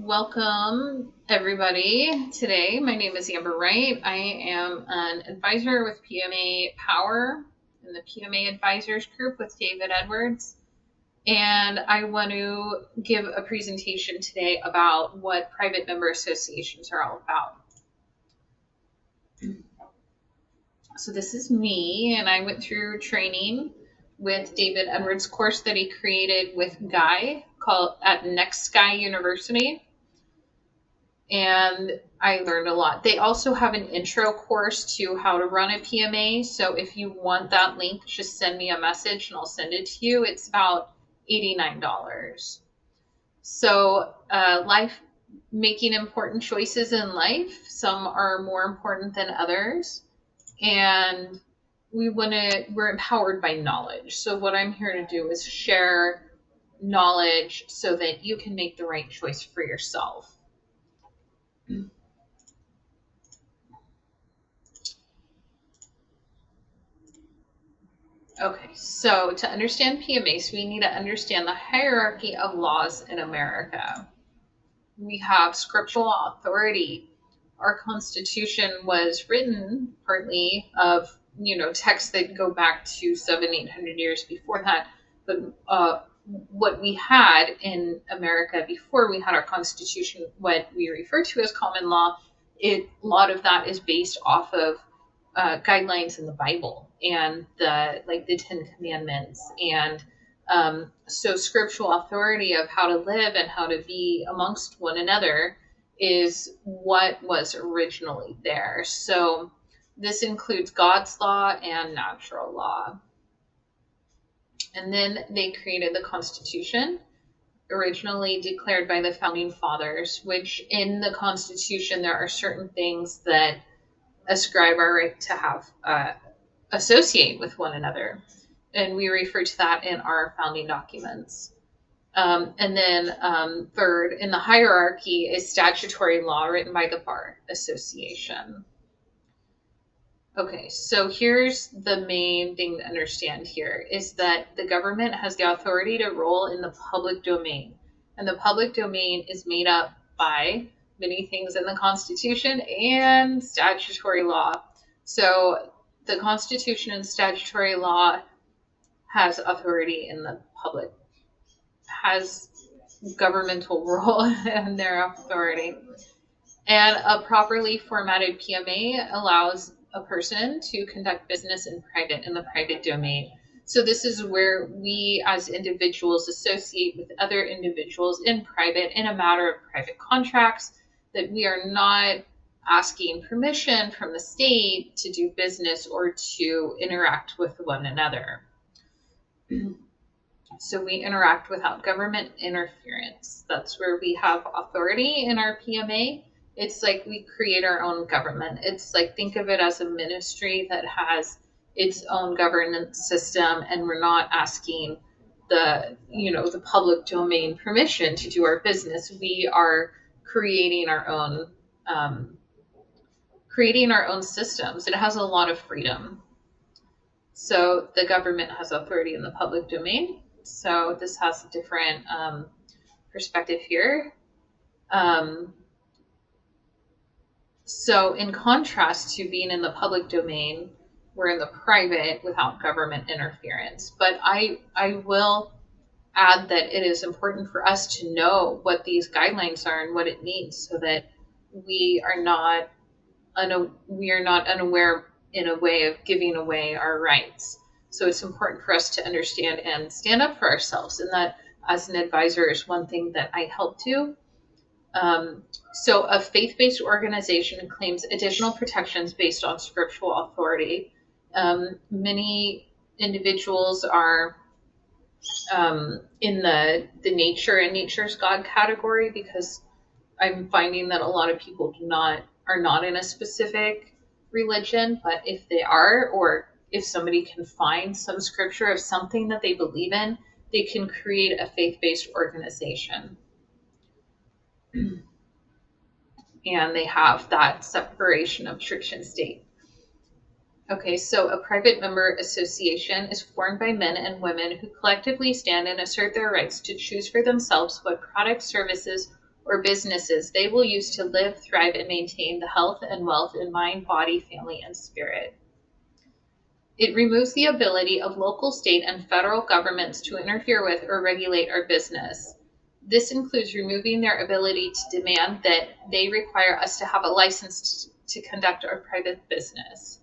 Welcome, everybody. Today, my name is Amber Wright. I am an advisor with PMA Power in the PMA Advisors Group with David Edwards. And I want to give a presentation today about what private member associations are all about. So this is me, and I went through training with David Edwards' course that he created with Guy called at Next Sky University. And I learned a lot. They also have an intro course to how to run a PMA. So if you want that link, just send me a message and I'll send it to you. It's about $89. So life, making important choices in life. Some are more important than others. And we're empowered by knowledge. So what I'm here to do is share knowledge so that you can make the right choice for yourself. Okay, so to understand PMAs, we need to understand the hierarchy of laws in America. We have scriptural authority. Our Constitution was written partly of, texts that go back to 700-800 years before that. But what we had in America before we had our Constitution, what we refer to as common law, a lot of that is based off of guidelines in the Bible and the Ten Commandments, and so scriptural authority of how to live and how to be amongst one another is what was originally there. So this includes God's law and natural law. And then they created the Constitution, originally declared by the Founding Fathers, which in the Constitution there are certain things that ascribe our right to have associate with one another, and we refer to that in our founding documents. And then third in the hierarchy is statutory law written by the Bar Association. Okay, so here's the main thing to understand here is that the government has the authority to rule in the public domain, and the public domain is made up by many things in the Constitution and statutory law. So the Constitution and statutory law has authority in the public, has governmental role in their authority. And a properly formatted PMA allows a person to conduct business in the private domain. So this is where we as individuals associate with other individuals in private in a matter of private contracts, that we are not asking permission from the state to do business or to interact with one another. So we interact without government interference. That's where we have authority in our PMA. It's like we create our own government. It's like, think of it as a ministry that has its own governance system, and we're not asking the public domain permission to do our business. We are creating our own systems. It has a lot of freedom. So the government has authority in the public domain. So this has a different perspective here. So in contrast to being in the public domain, we're in the private without government interference. But I will add that it is important for us to know what these guidelines are and what it means, so that we are not unaware in a way of giving away our rights. So it's important for us to understand and stand up for ourselves, and that as an advisor is one thing that I help do. So a faith-based organization claims additional protections based on scriptural authority. Many individuals are in the nature and nature's God category, because I'm finding that a lot of people are not in a specific religion, but if they are, or if somebody can find some scripture of something that they believe in, they can create a faith-based organization. And they have that separation of church and state. Okay, so a private member association is formed by men and women who collectively stand and assert their rights to choose for themselves what products, services, or businesses they will use to live, thrive, and maintain the health and wealth in mind, body, family, and spirit. It removes the ability of local, state, and federal governments to interfere with or regulate our business. This includes removing their ability to demand that they require us to have a license to conduct our private business.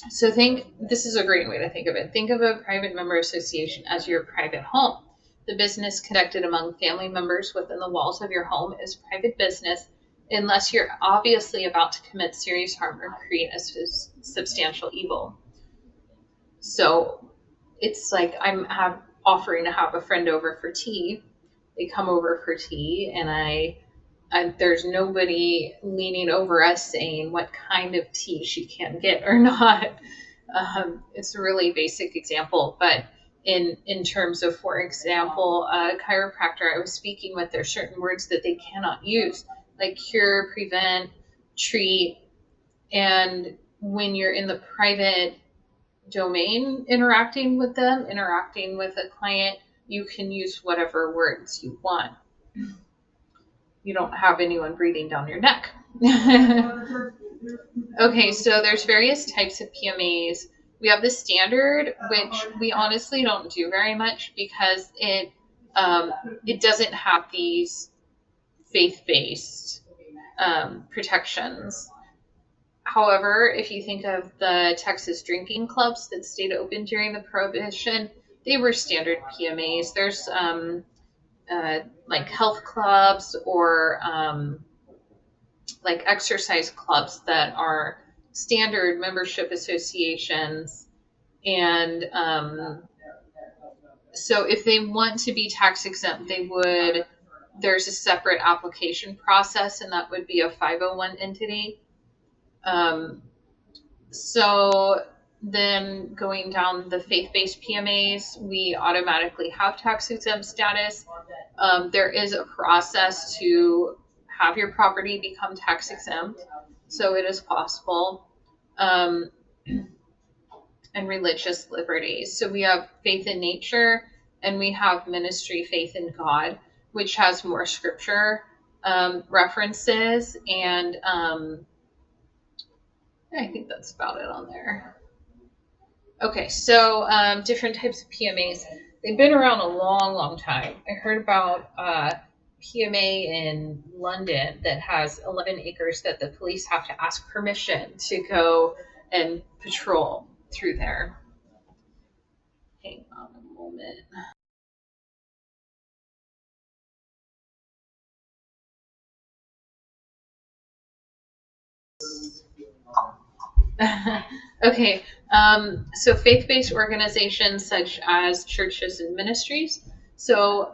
So this is a great way to think of it. Think of a private member association as your private home. The business conducted among family members within the walls of your home is private business unless you're obviously about to commit serious harm or create a substantial evil. So it's like offering to have a friend over for tea. They come over for tea, and there's nobody leaning over us saying what kind of tea she can get or not. It's a really basic example, but in terms of, for example, a chiropractor I was speaking with, there's certain words that they cannot use, like cure, prevent, treat, and when you're in the private domain interacting with them, interacting with a client, you can use whatever words you want. You don't have anyone breathing down your neck. Okay, so there's various types of PMAs. We have the standard, which we honestly don't do very much because it doesn't have these faith-based protections. However, if you think of the Texas drinking clubs that stayed open during the Prohibition, they were standard PMAs. There's like health clubs or like exercise clubs that are standard membership associations. And so if they want to be tax exempt, there's a separate application process, and that would be a 501 entity. So then going down the faith-based PMAs, we automatically have tax exempt status. There is a process to have your property become tax exempt, so it is possible. And religious liberties. So we have faith in nature, and we have ministry faith in God, which has more scripture references, and I think that's about it on there. Okay, so different types of PMAs. They've been around a long, long time. I heard about PMA in London that has 11 acres that the police have to ask permission to go and patrol through there. Hang on a moment. Okay, so faith-based organizations such as churches and ministries. So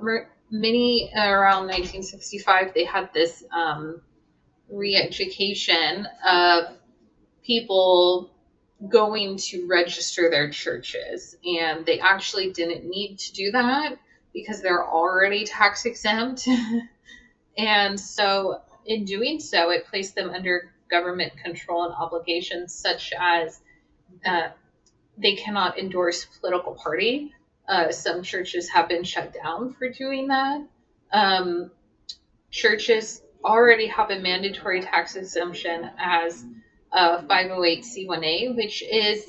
many around 1965, they had this re-education of people going to register their churches, and they actually didn't need to do that because they're already tax exempt. And so in doing so, it placed them under government control and obligations such as they cannot endorse political party. Some churches have been shut down for doing that. Churches already have a mandatory tax exemption as a 508c1a, which is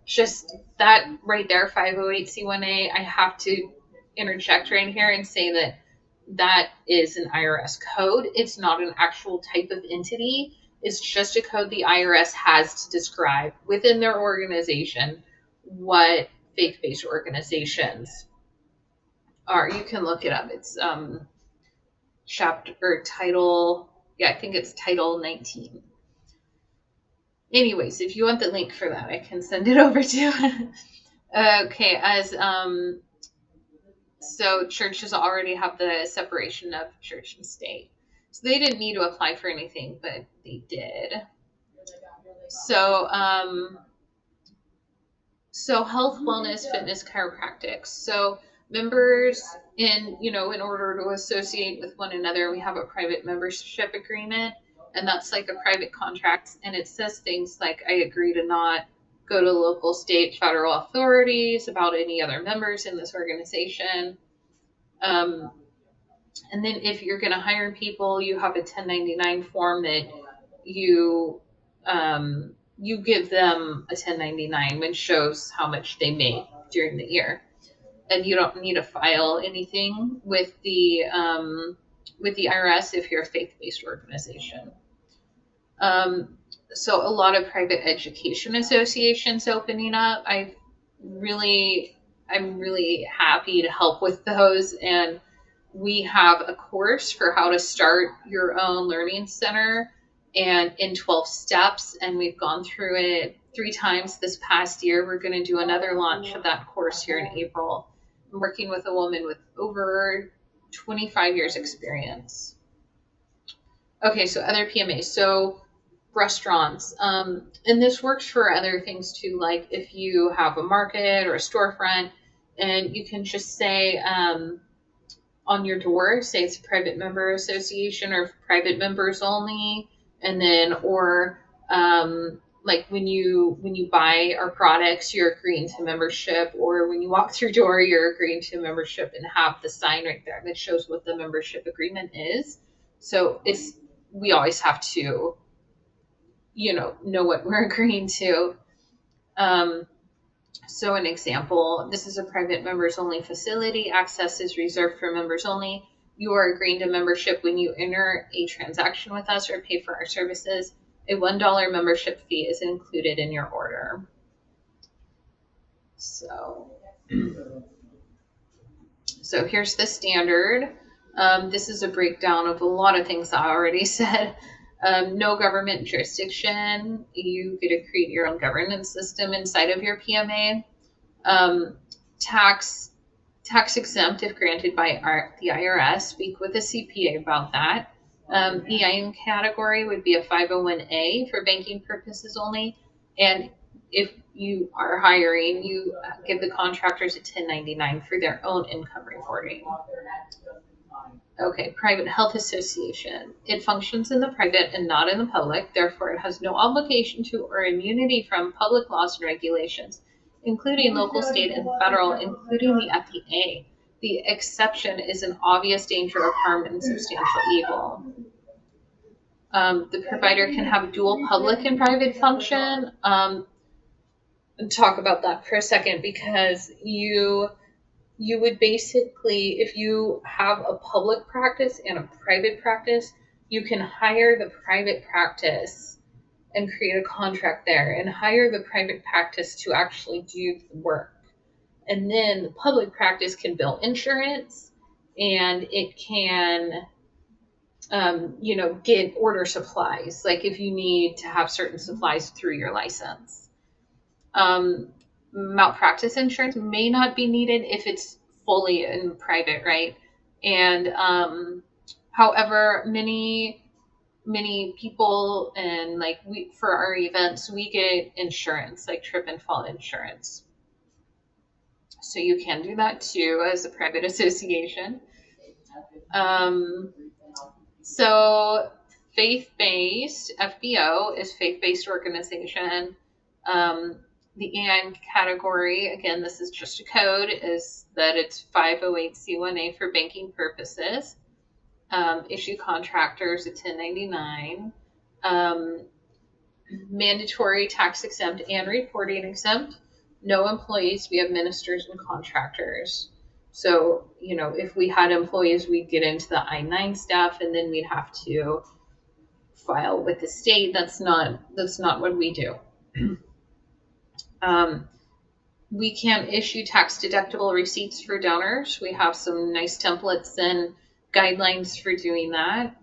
just that right there, 508c1a. I have to interject right here and say that is an IRS code. It's not an actual type of entity. It's just a code the IRS has to describe within their organization what faith-based organizations are. You can look it up. It's chapter or title. Yeah, I think it's title 19. Anyways, if you want the link for that, I can send it over to you. Okay, so churches already have the separation of church and state. So they didn't need to apply for anything, but they did. So, so health, wellness, fitness, chiropractic. So members in order to associate with one another, we have a private membership agreement, and that's like a private contract. And it says things like, I agree to not go to local, state, federal authorities about any other members in this organization. And then if you're going to hire people, you have a 1099 form that you you give them a 1099, which shows how much they make during the year, and you don't need to file anything with the IRS if you're a faith-based organization. Um, so a lot of private education associations opening up. Really, I'm really happy to help with those, and we have a course for how to start your own learning center and in 12 steps, and we've gone through it 3 times this past year. We're going to do another launch of that course here in April. I'm working with a woman with over 25 years experience. Okay, so other PMAs. So restaurants. And this works for other things too, like if you have a market or a storefront, and you can just say on your door, say it's a private member association or private members only, and then like when you buy our products, you're agreeing to membership, or when you walk through door, you're agreeing to membership, and have the sign right there that shows what the membership agreement is. So it's we always have to know what we're agreeing to. Um, so an example, this is a private members only facility. Access is reserved for members only. You are agreeing to membership when you enter a transaction with us or pay for our services. A $1 membership fee is included in your order. So here's the standard. This is a breakdown of a lot of things I already said. No government jurisdiction. You get to create your own governance system inside of your PMA. Um, tax exempt if granted by the IRS. Speak with a CPA about that. EIN category would be a 501A for banking purposes only. And if you are hiring, you give the contractors a 1099 for their own income reporting. Okay, private health association. It functions in the private and not in the public. Therefore, it has no obligation to or immunity from public laws and regulations, including local, state, and federal, including the FDA. The exception is an obvious danger of harm and substantial evil. The provider can have dual public and private function. Talk about that for a second, because you would basically, if you have a public practice and a private practice, you can hire the private practice and create a contract there and hire the private practice to actually do the work. And then the public practice can bill insurance, and it can, get order supplies, like if you need to have certain supplies through your license. Um, Malpractice insurance may not be needed if it's fully in private, right? And however, many people, and like we for our events, we get insurance, like trip and fall insurance. So you can do that too as a private association. Um, so faith-based FBO is faith-based organization. Um, the EIN category, again, this is just a code, is that it's 508C1A for banking purposes. Issue contractors a 1099. Mandatory tax exempt and reporting exempt. No employees. We have ministers and contractors. So, if we had employees, we'd get into the I-9 stuff, and then we'd have to file with the state. That's not what we do. We can issue tax deductible receipts for donors. We have some nice templates and guidelines for doing that.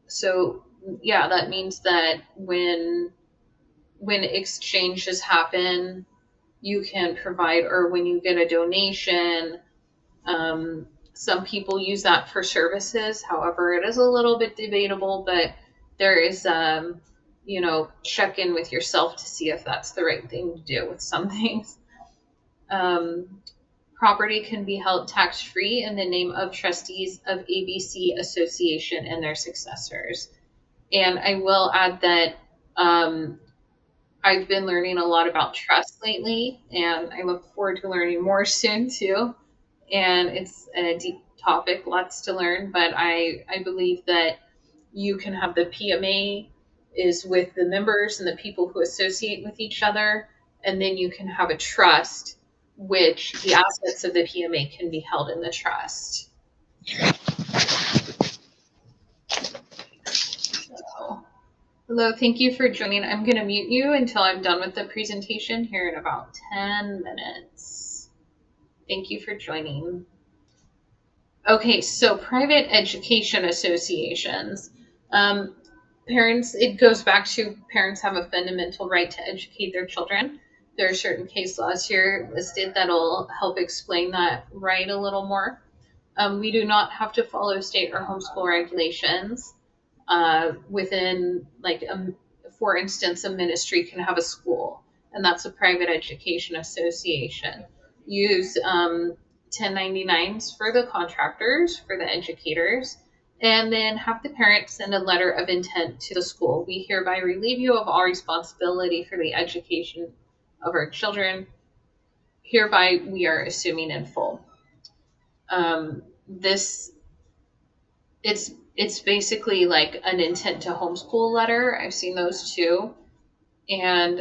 So yeah, that means that when exchanges happen, you can provide, or when you get a donation, some people use that for services. However, it is a little bit debatable, but there is, check in with yourself to see if that's the right thing to do with some things. Property can be held tax-free in the name of trustees of ABC Association and their successors. And I will add that I've been learning a lot about trust lately, and I look forward to learning more soon too. And it's a deep topic, lots to learn, but I believe that you can have the PMA is with the members and the people who associate with each other, and then you can have a trust, which the assets of the PMA can be held in the trust. So, hello, thank you for joining. I'm going to mute you until I'm done with the presentation here in about 10 minutes. Thank you for joining. Okay, so private education associations. Parents, it goes back to parents have a fundamental right to educate their children. There are certain case laws here listed that'll help explain that right a little more. We do not have to follow state or homeschool regulations. Within, like, for instance, a ministry can have a school, and that's a private education association. Use 1099s for the contractors, for the educators, and then have the parents send a letter of intent to the school. We hereby relieve you of all responsibility for the education of our children. Hereby, we are assuming in full. It's basically like an intent to homeschool letter. I've seen those too. And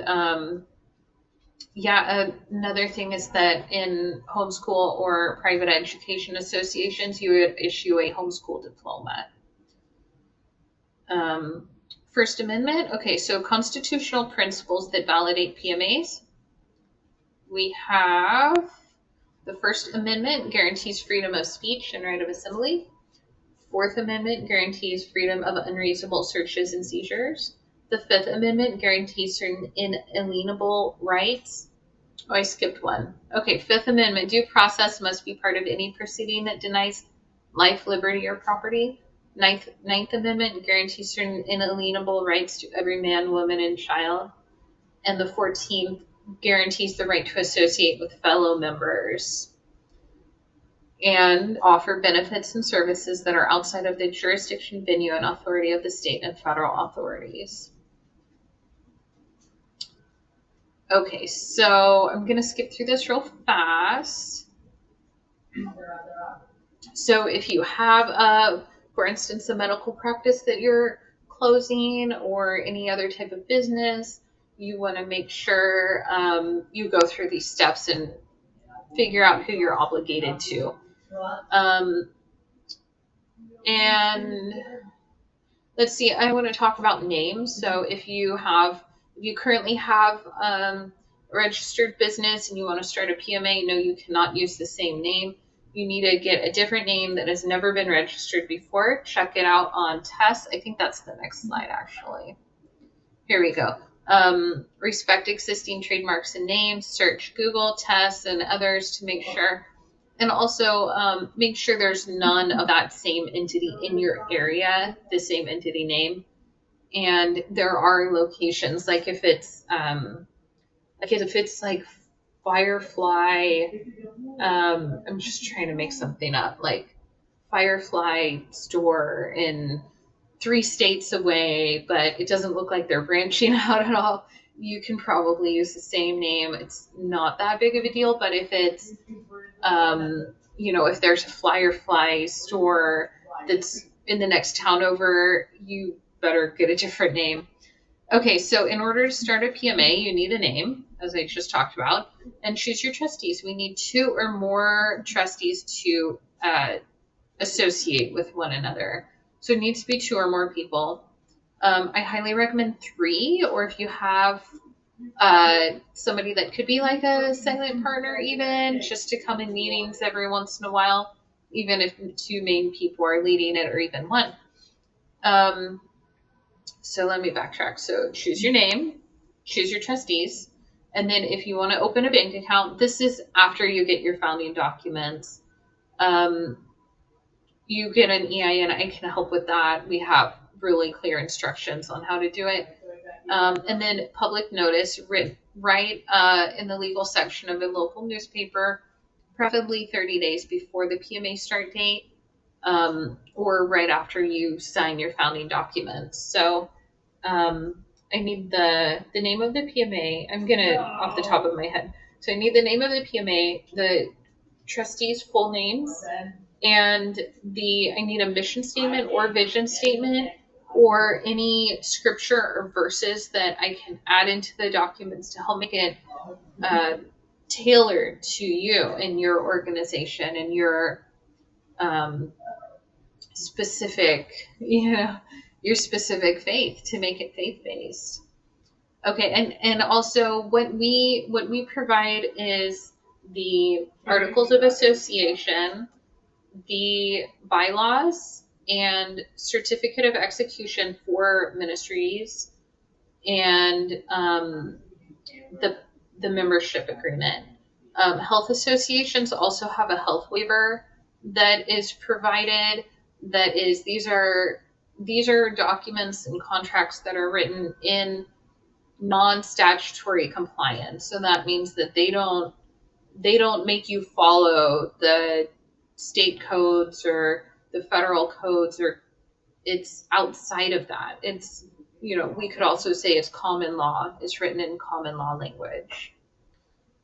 another thing is that in homeschool or private education associations, you would issue a homeschool diploma. First Amendment. Okay, so constitutional principles that validate PMAs. We have the First Amendment guarantees freedom of speech and right of assembly. Fourth Amendment guarantees freedom of unreasonable searches and seizures. The Fifth Amendment guarantees certain inalienable rights. Oh, I skipped one. Okay, Fifth Amendment, due process must be part of any proceeding that denies life, liberty, or property. Ninth Amendment guarantees certain inalienable rights to every man, woman, and child. And the 14th guarantees the right to associate with fellow members and offer benefits and services that are outside of the jurisdiction, venue, and authority of the state and federal authorities. Okay, so I'm going to skip through this real fast. So if you have, for instance, a medical practice that you're closing or any other type of business, you want to make sure you go through these steps and figure out who you're obligated to. And let's see, I want to talk about names. So if you currently have a registered business and you want to start a PMA, no, you cannot use the same name. You need to get a different name that has never been registered before. Check it out on TESS. I think that's the next slide, actually. Here we go. Respect existing trademarks and names. Search Google, TESS, and others to make sure. And also make sure there's none of that same entity in your area, the same entity name. And there are locations, like if it's like Firefly, I'm just trying to make something up, like Firefly store in 3 states away, but it doesn't look like they're branching out at all. You can probably use the same name. It's not that big of a deal, but if it's, if there's a Firefly store that's in the next town over, you better get a different name. Okay, so in order to start a PMA, you need a name, as I just talked about, and choose your trustees. We need 2 or more trustees to associate with one another. So it needs to be 2 or more people. I highly recommend 3, or if you have somebody that could be like a silent partner even, just to come in meetings every once in a while, even if 2 main people are leading it, or even 1. So let me backtrack. So choose your name, choose your trustees, and then if you want to open a bank account, this is after you get your founding documents. You get an EIN. I can help with that. We have really clear instructions on how to do it. And then public notice, write in the legal section of a local newspaper, preferably 30 days before the PMA start date, or right after you sign your founding documents. So I need the name of the PMA. I'm going to, off the top of my head. So I need the name of the PMA, the trustees' full names, And I need a mission statement or vision statement or any scripture or verses that I can add into the documents to help make it uh, tailored to you and your organization and your um, specific, your specific faith to make it faith based. Okay, and also what we provide is the articles of association, the bylaws, and certificate of execution for ministries, and the the membership agreement. Health associations also have a health waiver that is provided. That is, these are documents and contracts that are written in non-statutory compliance. So that means that they don't make you follow the state codes or the federal codes, or it's outside of that. It's, we could also say it's common law. It's written in common law language.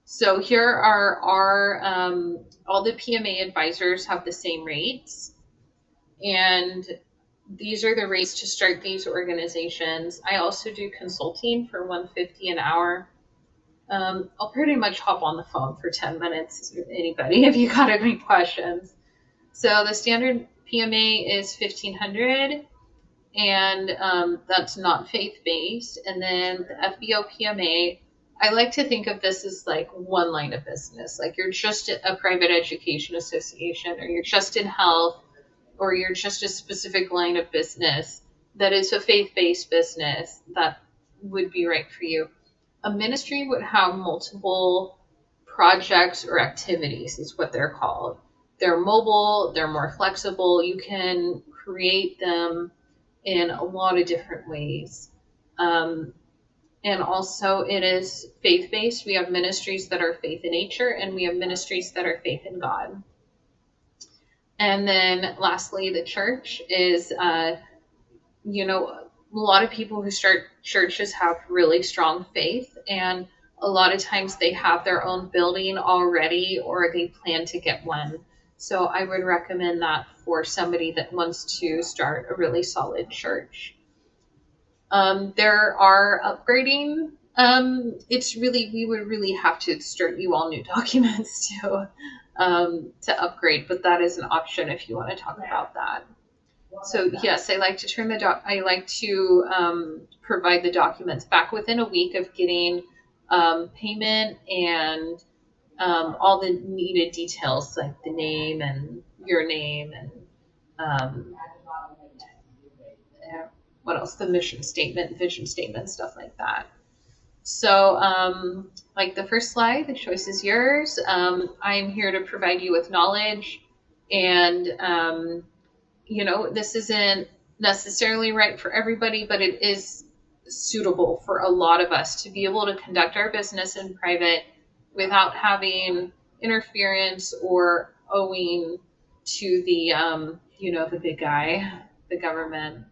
So here are all the PMA advisors have the same rates, and these are the rates to start these organizations. I also do consulting for $150 an hour. I'll pretty much hop on the phone for 10 minutes with anybody if you got any questions. So the standard PMA is 1,500, and that's not faith based. And then the FBO PMA, I like to think of this as like one line of business. Like you're just a private education association, or you're just in health, or you're just a specific line of business that is a faith based business that would be right for you. A ministry would have multiple projects or activities, is what they're called. They're mobile, they're more flexible. You can create them in a lot of different ways. Um, and also, it is faith based. We have ministries that are faith in nature, and we have ministries that are faith in God. And then lastly, the church is, a lot of people who start churches have really strong faith, and a lot of times they have their own building already, or they plan to get one. So I would recommend that for somebody that wants to start a really solid church. There are upgrading. We would really have to start you all new documents to upgrade, but that is an option if you want to talk about that. So yes, I like to provide the documents back within a week of getting payment and all the needed details, like the name and your name, and um, what else? The mission statement, vision statement, stuff like that. So, like the first slide, the choice is yours. I'm here to provide you with knowledge, and this isn't necessarily right for everybody, but it is suitable for a lot of us to be able to conduct our business in private without having interference or owing to the big guy, the government.